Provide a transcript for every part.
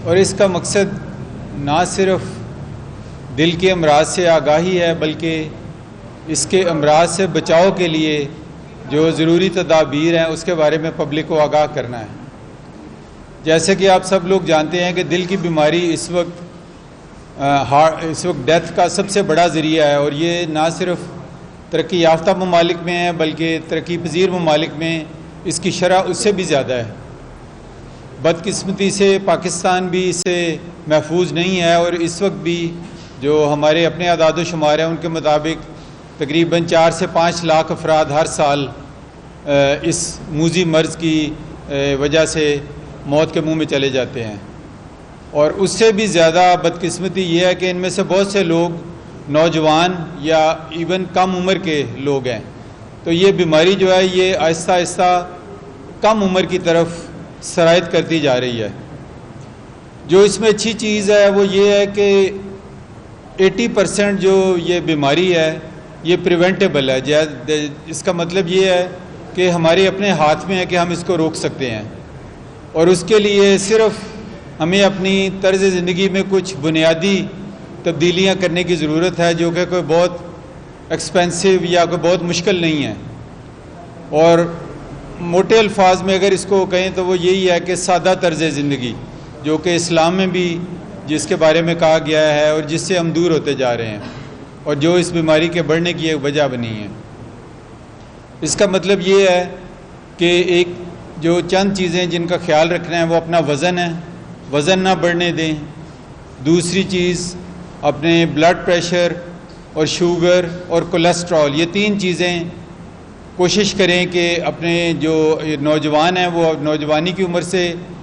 اور اس کا مقصد نہ صرف دل کے امراض سے آگاہی ہے بلکہ اس کے امراض سے بچاؤ کے لیے جو ضروری تدابیر ہیں اس کے بارے میں پبلک کو آگاہ کرنا ہے۔ جیسے کہ آپ سب لوگ جانتے ہیں کہ دل کی بیماری اس وقت ڈیتھ کا سب سے بڑا ذریعہ ہے، اور یہ نہ صرف ترقی یافتہ ممالک میں ہے بلکہ ترقی پذیر ممالک میں اس کی شرح اس سے بھی زیادہ ہے۔ بدقسمتی سے پاکستان بھی اس سے محفوظ نہیں ہے، اور اس وقت بھی جو ہمارے اپنے اعداد و شمار ہیں ان کے مطابق تقریباً 4 سے 5 لاکھ افراد ہر سال اس موذی مرض کی وجہ سے موت کے منہ میں چلے جاتے ہیں، اور اس سے بھی زیادہ بدقسمتی یہ ہے کہ ان میں سے بہت سے لوگ نوجوان یا ایون کم عمر کے لوگ ہیں۔ تو یہ بیماری جو ہے یہ آہستہ آہستہ کم عمر کی طرف سرایت کرتی جا رہی ہے۔ جو اس میں اچھی چیز ہے وہ یہ ہے کہ 80% جو یہ بیماری ہے یہ پریونٹیبل ہے۔ اس کا مطلب یہ ہے کہ ہمارے اپنے ہاتھ میں ہے کہ ہم اس کو روک سکتے ہیں، اور اس کے لیے صرف ہمیں اپنی طرز زندگی میں کچھ بنیادی تبدیلیاں کرنے کی ضرورت ہے، جو کہ کوئی بہت ایکسپینسو یا کوئی بہت مشکل نہیں ہے۔ اور موٹے الفاظ میں اگر اس کو کہیں تو وہ یہی ہے کہ سادہ طرز زندگی، جو کہ اسلام میں بھی جس کے بارے میں کہا گیا ہے اور جس سے ہم دور ہوتے جا رہے ہیں، اور جو اس بیماری کے بڑھنے کی ایک وجہ بنی ہے۔ اس کا مطلب یہ ہے کہ ایک جو چند چیزیں جن کا خیال رکھنا ہے وہ اپنا وزن نہ بڑھنے دیں۔ دوسری چیز اپنے بلڈ پریشر اور شوگر اور کولیسٹرول، یہ 3 چیزیں کوشش کریں کہ اپنے جو نوجوان ہیں وہ نوجوانی کی عمر سے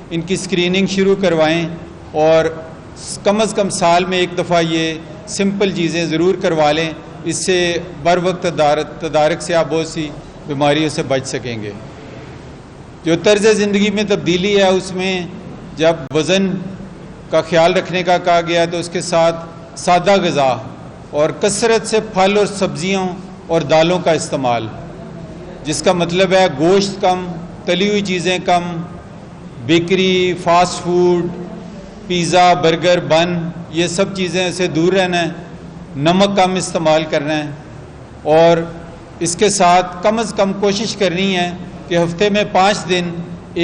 ان کی اسکریننگ شروع کروائیں، اور کم از کم سال میں ایک دفعہ یہ سمپل چیزیں ضرور کروا لیں۔ اس سے بر وقت تدارک سے آپ بہت سی بیماریوں سے بچ سکیں گے۔ جو طرز زندگی میں تبدیلی ہے اس میں جب وزن کا خیال رکھنے کا کہا گیا تو اس کے ساتھ سادہ غذا اور کثرت سے پھل اور سبزیوں اور دالوں کا استعمال، جس کا مطلب ہے گوشت کم، تلی ہوئی چیزیں کم، bakery, fast food, pizza, burger, bun, یہ سب چیزیں سے دور رہنا ہے، نمک کم استعمال کرنا ہے، اور اس کے ساتھ کم از کم کوشش کرنی ہے کہ ہفتے میں 5 دن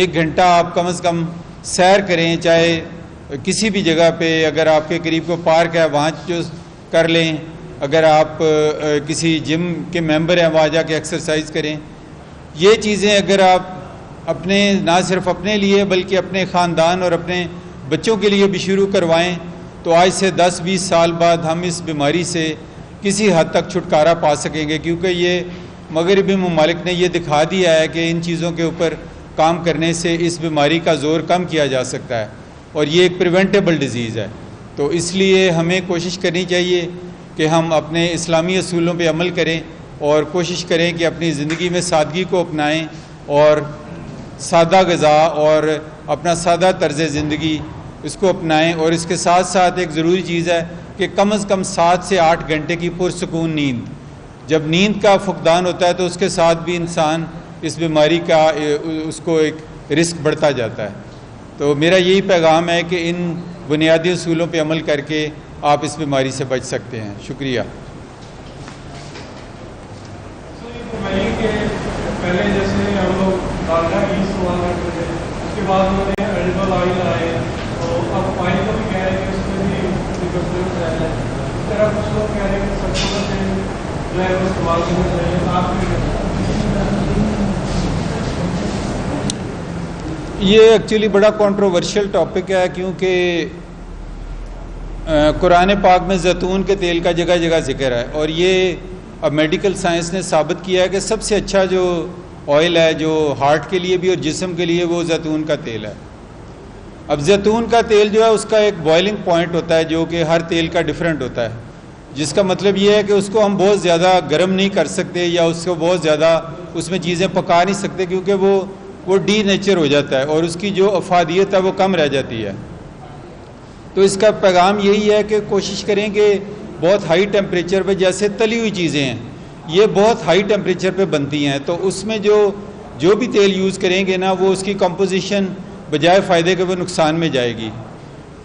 1 گھنٹہ آپ کم از کم سیر کریں، چاہے کسی بھی جگہ پہ، اگر آپ کے قریب کو پارک ہے وہاں جو کر لیں، اگر آپ کسی جم کے ممبر ہیں وہاں جا کے ایکسرسائز کریں۔ یہ چیزیں اگر آپ اپنے نہ صرف اپنے لیے بلکہ اپنے خاندان اور اپنے بچوں کے لیے بھی شروع کروائیں تو آج سے 10-20 سال بعد ہم اس بیماری سے کسی حد تک چھٹکارا پا سکیں گے، کیونکہ یہ مغربی ممالک نے یہ دکھا دیا ہے کہ ان چیزوں کے اوپر کام کرنے سے اس بیماری کا زور کم کیا جا سکتا ہے، اور یہ ایک پریونٹیبل ڈیزیز ہے۔ تو اس لیے ہمیں کوشش کرنی چاہیے کہ ہم اپنے اسلامی اصولوں پہ عمل کریں اور کوشش کریں کہ اپنی زندگی میں سادگی کو اپنائیں اور سادہ غذا اور اپنا سادہ طرز زندگی اس کو اپنائیں، اور اس کے ساتھ ساتھ ایک ضروری چیز ہے کہ کم از کم 7 سے 8 گھنٹے کی پرسکون نیند۔ جب نیند کا فقدان ہوتا ہے تو اس کے ساتھ بھی انسان اس بیماری کا اس کو ایک رسک بڑھتا جاتا ہے۔ تو میرا یہی پیغام ہے کہ ان بنیادی اصولوں پہ عمل کر کے آپ اس بیماری سے بچ سکتے ہیں۔ شکریہ۔ پہلے جیسے ہم لوگ ڈالڈا گھی استعمال کرتے تھے، اس کے بعد انہوں نے ایڈیبل آئل آئے، تو اب آئل کو بھی کہہ رہے ہیں کہ اس میں بھی ڈفرینس ہے۔ اس طرح کچھ لوگ کہہ رہے ہیں کہ سب کو تیل جو ہے وہ استعمال کرنا چاہیے۔ آپ یہ ایکچولی بڑا کنٹروورشل ٹاپک ہے، کیونکہ قرآن پاک میں زیتون کے تیل کا جگہ جگہ ذکر ہے، اور یہ اب میڈیکل سائنس نے ثابت کیا ہے کہ سب سے اچھا جو آئل ہے جو ہارٹ کے لیے بھی اور جسم کے لیے وہ زیتون کا تیل ہے۔ اب زیتون کا تیل جو ہے اس کا ایک بوائلنگ پوائنٹ ہوتا ہے جو کہ ہر تیل کا ڈیفرنٹ ہوتا ہے، جس کا مطلب یہ ہے کہ اس کو ہم بہت زیادہ گرم نہیں کر سکتے یا اس کو بہت زیادہ اس میں چیزیں پکا نہیں سکتے، کیونکہ وہ ڈی نیچر ہو جاتا ہے اور اس کی جو افادیت ہے وہ کم رہ جاتی ہے۔ تو اس کا پیغام یہی ہے کہ کوشش کریں کہ بہت ہائی ٹیمپریچر پہ، جیسے تلی ہوئی چیزیں ہیں یہ بہت ہائی ٹیمپریچر پہ بنتی ہیں، تو اس میں جو بھی تیل یوز کریں گے نا وہ اس کی کمپوزیشن بجائے فائدے کے وہ نقصان میں جائے گی۔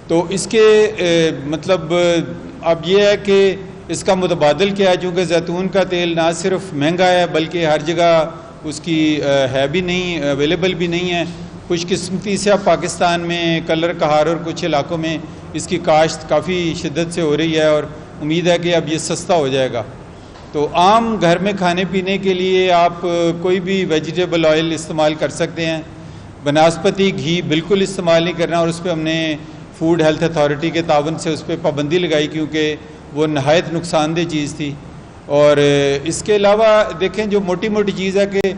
تو اس کے مطلب اب یہ ہے کہ اس کا متبادل کیا ہے، چونکہ زیتون کا تیل نہ صرف مہنگا ہے بلکہ ہر جگہ اس کی ہے بھی نہیں، اویلیبل بھی نہیں ہے۔ خوش قسمتی سے اب پاکستان میں کلر کہار اور کچھ علاقوں میں اس کی کاشت کافی شدت سے ہو رہی ہے، اور امید ہے کہ اب یہ سستا ہو جائے گا۔ تو عام گھر میں کھانے پینے کے لیے آپ کوئی بھی ویجیٹیبل آئل استعمال کر سکتے ہیں، بناسپتی گھی بالکل استعمال نہیں کرنا، اور اس پہ ہم نے فوڈ ہیلتھ اتھارٹی کے تعاون سے اس پہ پابندی لگائی، کیونکہ وہ نہایت نقصان دہ چیز تھی۔ اور اس کے علاوہ دیکھیں جو موٹی موٹی چیز ہے کہ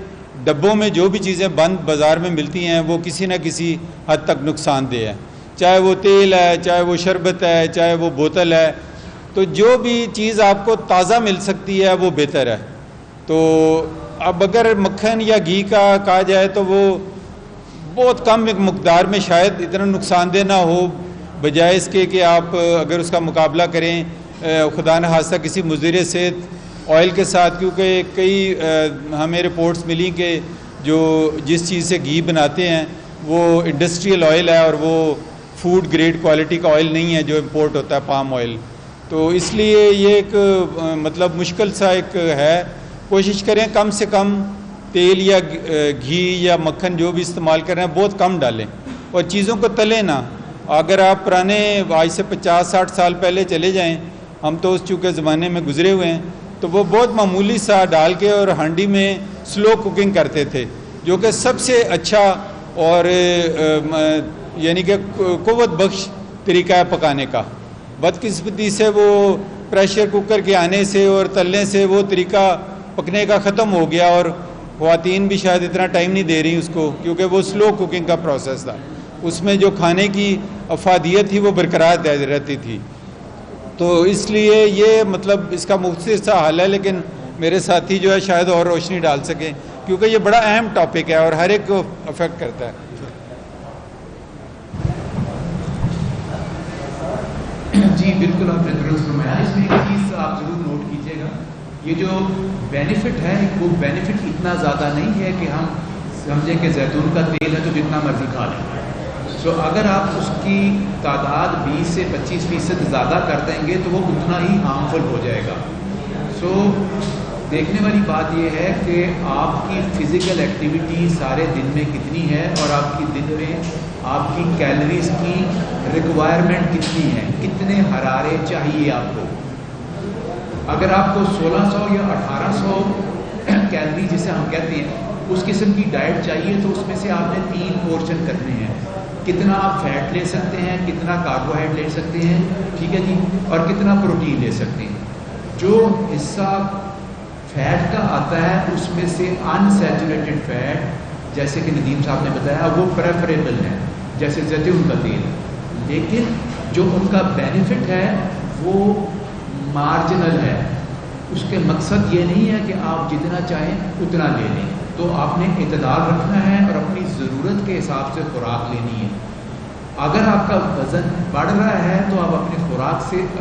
ڈبوں میں جو بھی چیزیں بند بازار میں ملتی ہیں وہ کسی نہ کسی حد تک نقصان دہ ہے، چاہے وہ تیل ہے، چاہے وہ شربت ہے، چاہے وہ بوتل ہے۔ تو جو بھی چیز آپ کو تازہ مل سکتی ہے وہ بہتر ہے۔ تو اب اگر مکھن یا گھی کا کہا جائے تو وہ بہت کم مقدار میں شاید اتنا نقصان دہ نہ ہو، بجائے اس کے کہ آپ اگر اس کا مقابلہ کریں خدا نخواستہ کسی مضر صحت آئل کے ساتھ، کیونکہ کئی ہمیں رپورٹس ملی کہ جس چیز سے گھی بناتے ہیں وہ انڈسٹریل آئل ہے، اور وہ فوڈ گریڈ کوالٹی کا آئل نہیں ہے جو امپورٹ ہوتا ہے پام آئل۔ تو اس لیے یہ ایک مطلب مشکل سا ایک ہے، کوشش کریں کم سے کم تیل یا گھی یا مکھن جو بھی استعمال کر رہے ہیں بہت کم ڈالیں، اور چیزوں کو تلیں نہ۔ اگر آپ پرانے آج سے 50-60 سال پہلے چلے جائیں، ہم تو اس چونکہ زمانے میں گزرے ہوئے ہیں، تو وہ بہت معمولی سا ڈال کے اور ہانڈی میں سلو کوکنگ کرتے تھے، جو کہ سب سے اچھا اور یعنی کہ قوت بخش طریقہ ہے پکانے کا۔ بدقسمتی سے وہ پریشر کوکر کے آنے سے اور تلنے سے وہ طریقہ پکنے کا ختم ہو گیا، اور خواتین بھی شاید اتنا ٹائم نہیں دے رہی اس کو، کیونکہ وہ سلو کوکنگ کا پروسیس تھا، اس میں جو کھانے کی افادیت تھی وہ برقرار رہتی تھی۔ تو اس لیے یہ مطلب اس کا مختصر سا حل ہے، لیکن میرے ساتھی جو ہے شاید اور روشنی ڈال سکیں، کیونکہ یہ بڑا اہم ٹاپک ہے اور ہر ایک کو افیکٹ کرتا ہے۔ جی بالکل، آپ نے درست فرمایا۔ اس میں ایک چیز آپ ضرور نوٹ کیجیے گا، یہ جو بینیفٹ ہے وہ بینیفٹ اتنا زیادہ نہیں ہے کہ ہم سمجھیں کہ زیتون کا تیل ہے تو جتنا مرضی کھا لیں۔ سو اگر آپ اس کی تعداد 20 سے 25% زیادہ کر دیں گے تو وہ اتنا ہی ہارمفل ہو جائے گا۔ سو دیکھنے والی بات یہ ہے کہ آپ کی فزیکل ایکٹیویٹی سارے دن میں کتنی ہے، اور آپ کی دن میں آپ کی کیلریز کی ریکوائرمنٹ کتنی ہے، کتنے حرارے چاہیے آپ کو۔ اگر آپ کو 1600 یا 1800 کیلری جسے ہم کہتے ہیں اس قسم کی ڈائٹ چاہیے، تو اس میں سے آپ نے 3 پورشن کرنے ہیں۔ کتنا آپ فیٹ لے سکتے ہیں، کتنا کاربوہائیڈریٹ لے سکتے ہیں، ٹھیک ہے جی، اور کتنا پروٹین لے سکتے ہیں۔ جو حصہ فیٹ کا آتا ہے اس میں سے انسیچوریٹڈ فیٹ، جیسے کہ ندیم صاحب نے بتایا، وہ پریفریبل ہے، جیسے زیتون کا تیل، لیکن جو ان کا بینیفٹ ہے وہ مارجنل ہے۔ اس کے مقصد یہ نہیں ہے کہ آپ جتنا چاہیں اتنا لے لیں، تو آپ نے اعتدال رکھنا ہے اور اپنی ضرورت کے حساب سے خوراک لینی ہے۔ اگر آپ کا وزن بڑھ رہا ہے تو آپ اپنی خوراک سے